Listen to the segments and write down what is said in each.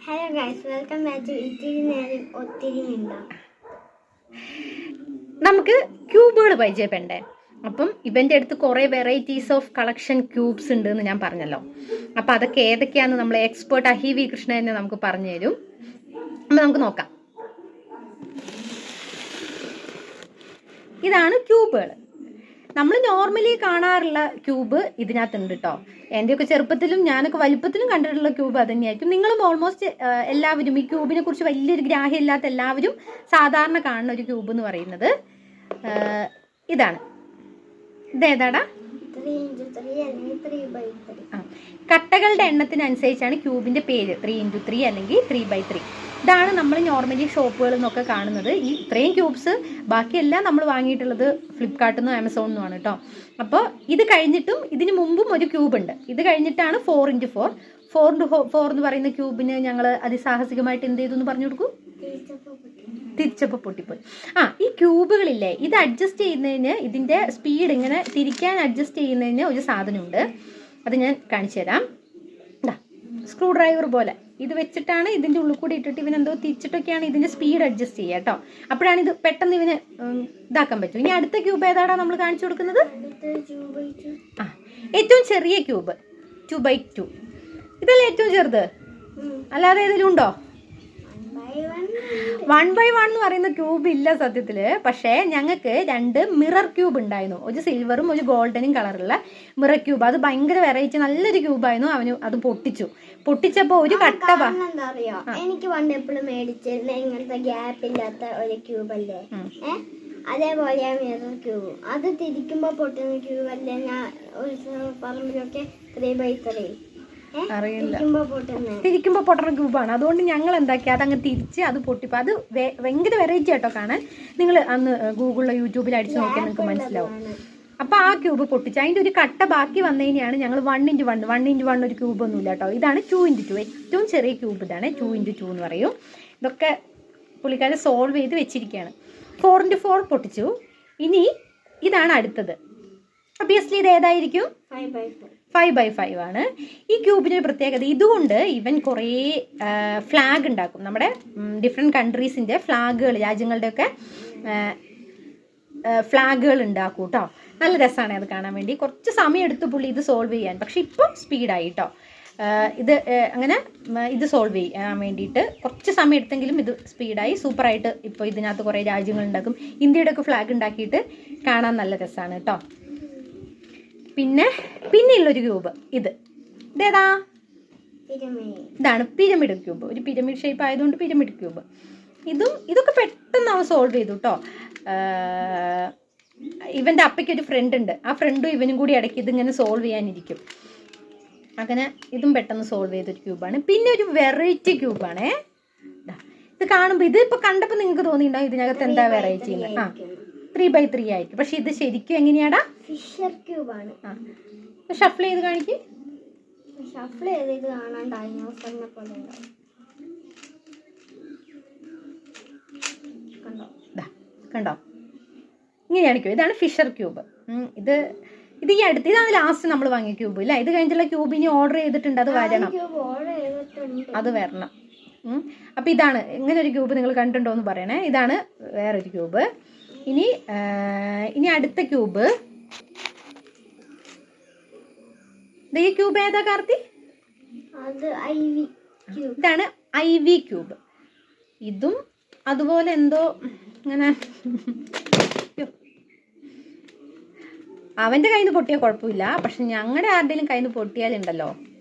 Hello guys, welcome back to Ithiri Neram ഒത്തിരി മിണ്ടാം. നമുക്ക് ക്യൂബുകൾ പരിചയപ്പെടണ്ടേ? അപ്പം ഇവൻ്റെ അടുത്ത് കുറേ വെറൈറ്റീസ് ഓഫ് കളക്ഷൻ ക്യൂബ്സ് ഉണ്ട് എന്ന് ഞാൻ പറഞ്ഞല്ലോ. അപ്പം അതൊക്കെ ഏതൊക്കെയാണെന്ന് നമ്മളെ എക്സ്പേർട്ട് അഹി വി കൃഷ്ണൻ തന്നെ നമുക്ക് പറഞ്ഞു തരും. അപ്പം നമുക്ക് നോക്കാം. ഇതാണ് ക്യൂബുകൾ. നമ്മൾ നോർമലി കാണാറുള്ള ക്യൂബ് ഇതിനകത്തുണ്ട് കേട്ടോ. എൻ്റെയൊക്കെ ചെറുപ്പത്തിലും ഞാനൊക്കെ വലുപ്പത്തിലും കണ്ടിട്ടുള്ള ക്യൂബ് അത് തന്നെയായിരിക്കും. നിങ്ങളും ഓൾമോസ്റ്റ് എല്ലാവരും ഈ ക്യൂബിനെ കുറിച്ച് വലിയൊരു ഗ്രാഹ്യം ഇല്ലാത്ത എല്ലാവരും സാധാരണ കാണുന്ന ഒരു ക്യൂബ് എന്ന് പറയുന്നത് ഇതാണ്. ഇതേതാടാ? കട്ടകളുടെ എണ്ണത്തിനനുസരിച്ചാണ് ക്യൂബിന്റെ പേര്. 3x3 അല്ലെങ്കിൽ 3x3. ഇതാണ് നമ്മൾ നോർമലി ഷോപ്പുകളിൽ നിന്നൊക്കെ കാണുന്നത്. ഈ ഇത്രയും ക്യൂബ്സ് ബാക്കിയെല്ലാം നമ്മൾ വാങ്ങിയിട്ടുള്ളത് ഫ്ലിപ്കാർട്ടിൽ നിന്നും ആമസോണിൽ നിന്നുമാണ് കേട്ടോ. അപ്പോൾ ഇത് കഴിഞ്ഞിട്ടും ഇതിന് മുമ്പും ഒരു ക്യൂബ് ഉണ്ട്. ഇത് കഴിഞ്ഞിട്ടാണ് 4x4. 4x4 എന്ന് പറയുന്ന ക്യൂബിന് ഞങ്ങൾ അതിസാഹസികമായിട്ട് എന്ത് ചെയ്തു എന്ന് പറഞ്ഞു കൊടുക്കൂ. തിരിച്ചപ്പോൾ പൊട്ടിപ്പോയി. ഈ ക്യൂബുകളില്ലേ, ഇത് അഡ്ജസ്റ്റ് ചെയ്യുന്നതിന്, ഇതിൻ്റെ സ്പീഡ് ഇങ്ങനെ തിരിക്കാൻ അഡ്ജസ്റ്റ് ചെയ്യുന്നതിന് ഒരു സാധനമുണ്ട്. അത് ഞാൻ കാണിച്ചു തരാം. സ്ക്രൂ ഡ്രൈവർ പോലെ ഇത് വെച്ചിട്ടാണ് ഇതിൻ്റെ ഉള്ളിൽ കൂടി ഇട്ടിട്ട് ഇവനെന്തോ തിരിച്ചിട്ടൊക്കെയാണ് ഇതിൻ്റെ സ്പീഡ് അഡ്ജസ്റ്റ് ചെയ്യുക കേട്ടോ. അപ്പോഴാണ് ഇത് പെട്ടെന്ന് ഇവന് ഇതാക്കാൻ പറ്റും. ഇനി അടുത്ത ക്യൂബ് ഏതാടാ നമ്മൾ കാണിച്ചു കൊടുക്കുന്നത്? ഏറ്റവും ചെറിയ ക്യൂബ് 2x2. ഇതല്ലേ ഏറ്റവും ചെറുത്? അല്ലാതെ ഏതെങ്കിലും ഉണ്ടോ? 1x1 എന്ന് പറയുന്ന ക്യൂബ് ഇല്ല സത്യത്തില്. പക്ഷേ ഞങ്ങൾക്ക് 2 മിറർ ക്യൂബ് ഉണ്ടായിരുന്നു. ഒരു സിൽവറും ഒരു ഗോൾഡനും കളറുള്ള മിറർ ക്യൂബ്. അത് ഭയങ്കര വെറൈറ്റി നല്ലൊരു ക്യൂബായിരുന്നു. അവന് അത് പൊട്ടിച്ചപ്പോ ഒരു കട്ട എന്താ അറിയോ, എനിക്ക് പണ്ട് എപ്പോഴും മേടിച്ചിരുന്ന ഇങ്ങനത്തെ ഗ്യാപ്പ് ഇല്ലാത്ത ഒരു ക്യൂബ് അല്ലേ, അതേപോലെ മിറർ ക്യൂബ്. അത് തിരിക്കുമ്പോ പൊട്ടുന്ന ക്യൂബ് അല്ലേ. ഞാൻ ഒരു പറമ്പിലൊക്കെ 3x3 അറിയില്ല, തിരിക്കുമ്പോൾ പൊട്ടണ ക്യൂബാണ്. അതുകൊണ്ട് ഞങ്ങൾ എന്താക്കി അതങ്ങ് തിരിച്ച് അത് പൊട്ടിപ്പോൾ അത് ഭയങ്കര വെറൈറ്റി ആട്ടോ കാണാൻ. നിങ്ങൾ അന്ന് ഗൂഗിളിലോ യൂട്യൂബിൽ അടിച്ച് നോക്കിയാൽ നിങ്ങൾക്ക് മനസ്സിലാവും. അപ്പോൾ ആ ക്യൂബ് പൊട്ടിച്ച് അതിൻ്റെ ഒരു കട്ട ബാക്കി വന്നതിനെയാണ് ഞങ്ങൾ 1x1 ഒരു ക്യൂബ് ഒന്നുമില്ല കേട്ടോ. ഇതാണ് 2x2. ഏറ്റവും ചെറിയ ക്യൂബ് ഇതാണ് 2x2 എന്ന് പറയും. ഇതൊക്കെ പുള്ളിക്കാരെ സോൾവ് ചെയ്ത് വെച്ചിരിക്കുകയാണ്. 4x4 പൊട്ടിച്ചു. ഇനി ഇതാണ് അടുത്തത്. ഒബിയസ്ലി ഇത് ഏതായിരിക്കും? 5x5 ആണ്. ഈ ക്യൂബിൻ്റെ പ്രത്യേകത ഇതുകൊണ്ട് ഇവൻ കുറേ ഫ്ലാഗ് ഉണ്ടാക്കും. നമ്മുടെ ഡിഫറെൻറ്റ് കൺട്രീസിൻ്റെ ഫ്ലാഗുകൾ, രാജ്യങ്ങളുടെയൊക്കെ ഫ്ലാഗുകൾ ഉണ്ടാക്കും കേട്ടോ. നല്ല രസമാണ് അത് കാണാൻ വേണ്ടി. കുറച്ച് സമയം എടുത്തു പുള്ളി ഇത് സോൾവ് ചെയ്യാൻ. പക്ഷെ ഇപ്പം സ്പീഡായി കേട്ടോ. ഇത് അങ്ങനെ ഇത് സോൾവ് ചെയ്യാൻ വേണ്ടിയിട്ട് കുറച്ച് സമയം എടുത്തെങ്കിലും ഇത് സ്പീഡായി സൂപ്പറായിട്ട് ഇപ്പോൾ ഇതിനകത്ത് കുറേ രാജ്യങ്ങൾ ഉണ്ടാക്കും. ഇന്ത്യയുടെ ഒക്കെ ഫ്ലാഗ് ഉണ്ടാക്കിയിട്ട് കാണാൻ നല്ല രസമാണ് കേട്ടോ. പിന്നെയുള്ളൊരു ക്യൂബ് ഇതേതാ? ഇതാണ് പിരമിഡ് ക്യൂബ്. ഒരു പിരമിഡ് ഷേപ്പ് ആയതുകൊണ്ട് പിരമിഡ് ക്യൂബ്. ഇതൊക്കെ പെട്ടെന്ന് അവൻ സോൾവ് ചെയ്തു കേട്ടോ. ഇവൻ്റെ അപ്പയ്ക്ക് ഒരു ഫ്രണ്ട് ഉണ്ട്. ആ ഫ്രണ്ടും ഇവനും കൂടി ഇടയ്ക്ക് ഇതിങ്ങനെ സോൾവ് ചെയ്യാനിരിക്കും. അങ്ങനെ ഇതും പെട്ടെന്ന് സോൾവ് ചെയ്തൊരു ക്യൂബാണ്. പിന്നെ ഒരു വെറൈറ്റി ക്യൂബാണേ. ഇത് കാണുമ്പോൾ ഇതിപ്പോൾ കണ്ടപ്പോൾ നിങ്ങൾക്ക് തോന്നിയിട്ടുണ്ടാവും ഇതിനകത്ത് എന്താ വെറൈറ്റി എന്ന്. 3x3 ആയിരിക്കും. പക്ഷെ ഇത് ശരിക്കും എങ്ങനെയാടാ? ഫിഷർ ക്യൂബാണ്. ഷഫിൾ ചെയ്ത് കാണിക്കും. ഷഫിൾ ചെയ്ത് ഇത് കാണാൻ ഡൈനോസറിനെ പോലെ ഉണ്ടാവും. കണ്ടോ? ഇങ്ങനെയാണ് ക്യൂബ്. ഇതാണ് ഫിഷർ ക്യൂബ്. ഇത് ഈ അടുത്ത് ഇതാണ് ലാസ്റ്റ് നമ്മൾ വാങ്ങിയ ക്യൂബ്. ഇല്ല, ഇത് കഴിഞ്ഞിട്ടുള്ള ക്യൂബ് ഇനി ഓർഡർ ചെയ്തിട്ടുണ്ട്. അത് വരണം. അപ്പം ഇതാണ് ഇങ്ങനെ ഒരു ക്യൂബ് നിങ്ങൾ കണ്ടിട്ടുണ്ടോ എന്ന് പറയണേ. ഇതാണ് വേറൊരു ക്യൂബ്. ഇനി അടുത്ത ക്യൂബ്. ഈ ക്യൂബ് ഏതാ കാർത്തി? ഇതാണ് IV ക്യൂബ്. ഇതും അതുപോലെ എന്തോ ഇങ്ങനെ അവൻ്റെ കയ്യിൽ നിന്ന് പൊട്ടിയാൽ കുഴപ്പമില്ല. പക്ഷെ ഞങ്ങളുടെ ആരുടെയും കയ്യിൽ നിന്ന് പൊട്ടിയാലുണ്ടല്ലോ,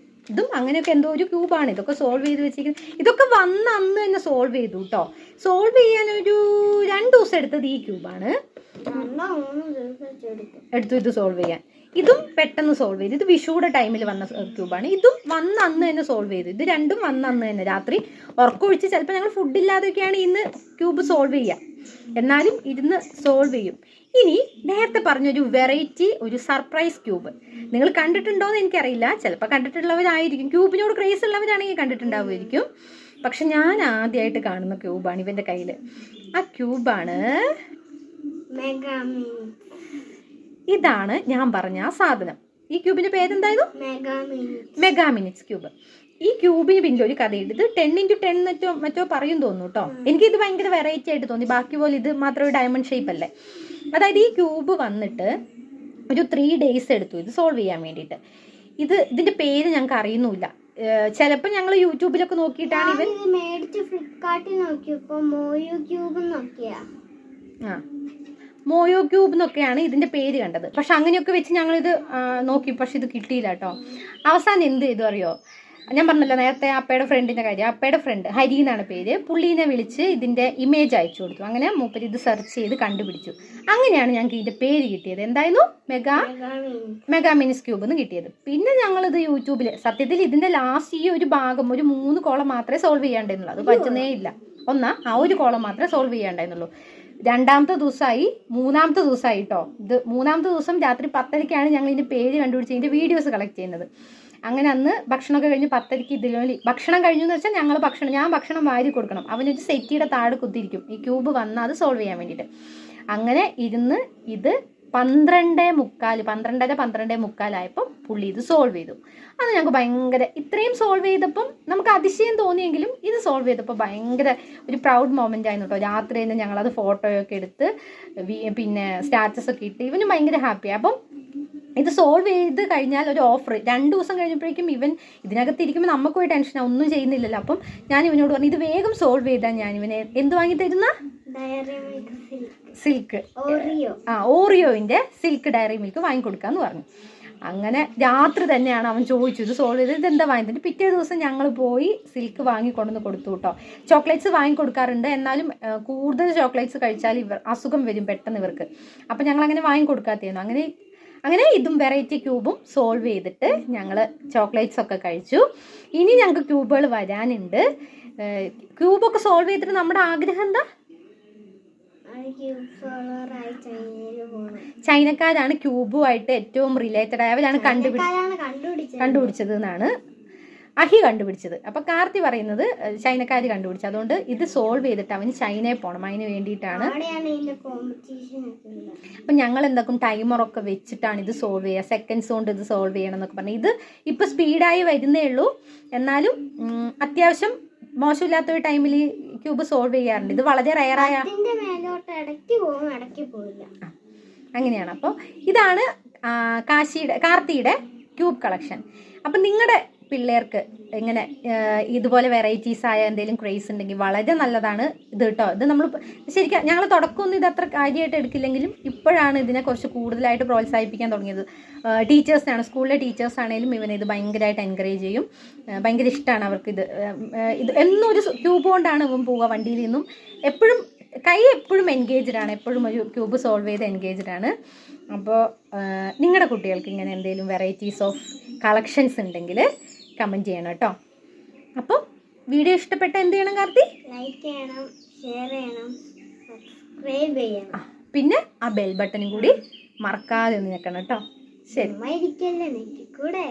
ഇതും അങ്ങനെയൊക്കെ എന്തോ ഒരു ക്യൂബാണ്. ഇതൊക്കെ സോൾവ് ചെയ്ത് വെച്ചിരിക്കുന്നത്. ഇതൊക്കെ വന്ന് അന്ന് തന്നെ സോൾവ് ചെയ്തു കേട്ടോ. സോൾവ് ചെയ്യാൻ ഒരു 2 ദിവസം എടുത്തത് ഈ ക്യൂബാണ്. എടുത്തു ഇത് സോൾവ് ചെയ്യാൻ. ഇതും പെട്ടെന്ന് സോൾവ് ചെയ്തു. ഇത് വിഷുയുടെ ടൈമിൽ വന്ന ക്യൂബാണ്. ഇതും വന്ന് അന്ന് തന്നെ സോൾവ് ചെയ്തു. ഇത് രണ്ടും വന്ന് അന്ന് തന്നെ രാത്രി ഉറക്കമൊഴിച്ച് ചിലപ്പോൾ ഞങ്ങൾ ഫുഡില്ലാതെയൊക്കെയാണ് ഇന്ന് ക്യൂബ് സോൾവ് ചെയ്യുക. എന്നാലും ഇരുന്ന് സോൾവ് ചെയ്യും. ഇനി നേരത്തെ പറഞ്ഞൊരു വെറൈറ്റി, ഒരു സർപ്രൈസ് ക്യൂബ് നിങ്ങൾ കണ്ടിട്ടുണ്ടോയെന്ന് എനിക്കറിയില്ല. ചിലപ്പോൾ കണ്ടിട്ടുള്ളവരായിരിക്കും. ക്യൂബിനോട് ക്രേസ് ഉള്ളവരാണെങ്കിൽ കണ്ടിട്ടുണ്ടാവുമായിരിക്കും. പക്ഷെ ഞാൻ ആദ്യമായിട്ട് കാണുന്ന ക്യൂബാണ് ഇവൻ്റെ കയ്യിൽ. ആ ക്യൂബാണ് ഇതാണ് ഞാൻ പറഞ്ഞ ആ സാധനം. ഈ ക്യൂബിന്റെ പേരെന്തായിരുന്നു? Mega minutes cube. ഈ ക്യൂബിന് പിന്നെ ഒരു കഥയുണ്ട്. ഇത് 10x10 മറ്റോ പറയും തോന്നുന്നു കേട്ടോ. എനിക്കിത് ഭയങ്കര വെറൈറ്റി ആയിട്ട് തോന്നി. ബാക്കി പോലെ ഇത് മാത്രം ഒരു ഡയമണ്ട് ഷേപ്പ് അല്ലേ. അതായത് ഈ ക്യൂബ് വന്നിട്ട് ഒരു 3 days എടുത്തു ഇത് സോൾവ് ചെയ്യാൻ വേണ്ടിയിട്ട്. ഇതിന്റെ പേര് ഞങ്ങൾക്ക് അറിയുന്നില്ല. ചിലപ്പോൾ ഞങ്ങൾ യൂട്യൂബിലൊക്കെ നോക്കിയിട്ടാണ് ഇവൻ മേടിച്ച് ഫ്ലിപ്കാർട്ടിൽ നോക്കിയപ്പോൾ മോയോ ക്യൂബ് നോക്കിയാ മോയോ ക്യൂബ് എന്നൊക്കെയാണ് ഇതിന്റെ പേര് കണ്ടത്. പക്ഷെ അങ്ങനെയൊക്കെ വെച്ച് ഞങ്ങളിത് നോക്കി, പക്ഷെ ഇത് കിട്ടിയില്ല കേട്ടോ. അവസാനം എന്ത് ചെയ്തു അറിയോ? ഞാൻ പറഞ്ഞല്ലോ നേരത്തെ അപ്പയുടെ ഫ്രണ്ടിന്റെ കാര്യം. അപ്പയുടെ ഫ്രണ്ട് ഹരി എന്നാണ് പേര്. പുള്ളീനെ വിളിച്ച് ഇതിന്റെ ഇമേജ് അയച്ചു കൊടുത്തു. അങ്ങനെ മൂപ്പര് ഇത് സെർച്ച് ചെയ്ത് കണ്ടുപിടിച്ചു. അങ്ങനെയാണ് ഞങ്ങൾക്ക് ഇതിന്റെ പേര് കിട്ടിയത്. എന്തായിരുന്നു? മെഗാ മിനിസ് ക്യൂബ് എന്ന് കിട്ടിയത്. പിന്നെ ഞങ്ങളിത് യൂട്യൂബിൽ, സത്യത്തിൽ ഇതിന്റെ ലാസ്റ്റ് ഈ ഒരു ഭാഗം ഒരു 3 കോളം മാത്രമേ സോൾവ് ചെയ്യാണ്ടായിരുന്നുള്ളൂ. അത് പറ്റുന്നേ ഇല്ല. ആ ഒരു കോളം മാത്രമേ സോൾവ് ചെയ്യാണ്ടായിരുന്നുള്ളൂ. 2ാമത്തെ ദിവസമായി, 3ാമത്തെ ദിവസമായി കേട്ടോ. ഇത് 3ാമത്തെ ദിവസം രാത്രി 10:30ക്കാണ് ഞങ്ങൾ ഇതിന്റെ പേര് കണ്ടുപിടിച്ച് ഇതിന്റെ വീഡിയോസ് കളക്ട് ചെയ്യുന്നത്. അങ്ങനെ അന്ന് ഭക്ഷണമൊക്കെ കഴിഞ്ഞ് 10:30ക്ക് ഇതിൽ ഭക്ഷണം കഴിഞ്ഞു എന്ന് വെച്ചാൽ ഞാൻ ഭക്ഷണം വാരി കൊടുക്കണം. അവനൊരു സെറ്റിയുടെ താഴെ കുത്തിയിരിക്കും ഈ ക്യൂബ് വന്നാൽ അത് സോൾവ് ചെയ്യാൻ വേണ്ടിയിട്ട്. അങ്ങനെ ഇരുന്ന് ഇത് 12:15 പുള്ളി ഇത് സോൾവ് ചെയ്തു. അത് ഞങ്ങൾക്ക് ഭയങ്കര, ഇത്രയും സോൾവ് ചെയ്തപ്പം നമുക്ക് അതിശയം തോന്നിയെങ്കിലും ഇത് സോൾവ് ചെയ്തപ്പോൾ ഭയങ്കര ഒരു പ്രൗഡ് മൊമെൻ്റ് ആയിരുന്നു കേട്ടോ. രാത്രി തന്നെ ഞങ്ങളത് ഫോട്ടോയൊക്കെ എടുത്ത് പിന്നെ സ്റ്റാറ്റസ് ഒക്കെ ഇട്ട് ഇവന് ഭയങ്കര ഹാപ്പിയാണ്. അപ്പം ഇത് സോൾവ് ചെയ്ത് കഴിഞ്ഞാൽ ഒരു ഓഫർ 2 ദിവസം കഴിഞ്ഞപ്പോഴേക്കും ഇവൻ ഇതിനകത്ത് ഇരിക്കുമ്പോൾ നമുക്ക് ഒരു ടെൻഷനാണ്, ഒന്നും ചെയ്യുന്നില്ലല്ലോ. അപ്പം ഞാൻ ഇവനോട് പറഞ്ഞു ഇത് വേഗം സോൾവ് ചെയ്താൽ ഞാൻ ഇവനെ എന്ത് വാങ്ങി തരുന്ന സിൽക്ക് ഓറിയോവിൻ്റെ സിൽക്ക് ഡയറി മിൽക്ക് വാങ്ങിക്കൊടുക്കാന്ന് പറഞ്ഞു. അങ്ങനെ രാത്രി തന്നെയാണ് അവൻ ചോദിച്ചു ഇത് സോൾവ് ചെയ്ത് ഇതെന്താ വാങ്ങിത്തത്. പിറ്റേ ദിവസം ഞങ്ങൾ പോയി സിൽക്ക് വാങ്ങിക്കൊണ്ടുവന്ന് കൊടുത്തു കേട്ടോ. ചോക്ലേറ്റ്സ് വാങ്ങിക്കൊടുക്കാറുണ്ട്, എന്നാലും കൂടുതൽ ചോക്ലേറ്റ്സ് കഴിച്ചാൽ അസുഖം വരും പെട്ടെന്ന് ഇവർക്ക്. അപ്പം ഞങ്ങൾ അങ്ങനെ വാങ്ങിക്കൊടുക്കാത്തതായിരുന്നു. അങ്ങനെ ഇതും വെറൈറ്റി ക്യൂബും സോൾവ് ചെയ്തിട്ട് ഞങ്ങൾ ചോക്ലേറ്റ്സ് ഒക്കെ കഴിച്ചു. ഇനി ഞങ്ങൾക്ക് ക്യൂബുകൾ വരാനുണ്ട്. ക്യൂബൊക്കെ സോൾവ് ചെയ്തിട്ട് നമ്മുടെ ആഗ്രഹം എന്താ? ചൈനക്കാരാണ് ക്യൂബുമായിട്ട് ഏറ്റവും റിലേറ്റഡ് ആയ, അവരാണ് കണ്ടുപിടിച്ചത് എന്നാണ് അഹി കണ്ടുപിടിച്ചത്. അപ്പൊ കാർത്തി പറയുന്നത് ചൈനക്കാർ കണ്ടുപിടിച്ചത്. അതുകൊണ്ട് ഇത് സോൾവ് ചെയ്തിട്ട് അവന് ചൈനയിൽ പോകണം, അതിന് വേണ്ടിയിട്ടാണ്. അപ്പൊ ഞങ്ങൾ എന്താക്കും ടൈമറൊക്കെ വെച്ചിട്ടാണ് ഇത് സോൾവ് ചെയ്യുക. സെക്കൻഡ്സ് കൊണ്ട് ഇത് സോൾവ് ചെയ്യണം എന്നൊക്കെ പറഞ്ഞു. ഇത് ഇപ്പൊ സ്പീഡായി വരുന്നേ ഉള്ളൂ, എന്നാലും അത്യാവശ്യം മോശമില്ലാത്ത ഒരു ടൈമിൽ ക്യൂബ് സോൾവ് ചെയ്യാറുണ്ട്. ഇത് വളരെ റയറായ അങ്ങനെയാണ്. അപ്പോൾ ഇതാണ് കാർത്തിയുടെ ക്യൂബ് കളക്ഷൻ. അപ്പം നിങ്ങളുടെ പിള്ളേർക്ക് ഇങ്ങനെ ഇതുപോലെ വെറൈറ്റീസ് ആയ എന്തെങ്കിലും ക്രേസ് ഉണ്ടെങ്കിൽ വളരെ നല്ലതാണ് ഇത് കേട്ടോ. ഇത് നമ്മൾ ശരിക്കും ഞങ്ങൾ തുടക്കമൊന്നും ഇത് അത്ര കാര്യമായിട്ട് എടുക്കില്ലെങ്കിലും ഇപ്പോഴാണ് ഇതിനെ കുറച്ച് കൂടുതലായിട്ട് പ്രോത്സാഹിപ്പിക്കാൻ തുടങ്ങിയത്. ടീച്ചേഴ്സിനാണ്, സ്കൂളിലെ ടീച്ചേഴ്സ് ആണെങ്കിലും ഇവനെ ഇത് ഭയങ്കരമായിട്ട് എൻകറേജ് ചെയ്യും. ഭയങ്കര ഇഷ്ടമാണ് അവർക്ക് ഇത്. എന്നും ഒരു ക്യൂബ് കൊണ്ടാണ് ഇവൻ പോവുക വണ്ടിയിൽ നിന്നും. എപ്പോഴും എപ്പോഴും എൻഗേജ്ഡ് ആണ്, എപ്പോഴും ഒരു ക്യൂബ് സോൾവ് ചെയ്ത് എൻഗേജ്ഡ് ആണ്. അപ്പോൾ നിങ്ങളുടെ കുട്ടികൾക്ക് ഇങ്ങനെ എന്തെങ്കിലും വെറൈറ്റീസ് ഓഫ് കളക്ഷൻസ് ഉണ്ടെങ്കിൽ കമൻറ്റ് ചെയ്യണം കേട്ടോ. അപ്പോൾ വീഡിയോ ഇഷ്ടപ്പെട്ട എന്ത് ചെയ്യണം കാർത്തി? ലൈക്ക് ചെയ്യണം, ഷെയർ ചെയ്യണം, സബ്സ്ക്രൈബ് ചെയ്യണം. പിന്നെ ആ ബെൽ ബട്ടനും കൂടി മറക്കാതെ ഒന്ന് ഞെക്കണം കേട്ടോ. ശരി. കൂടെ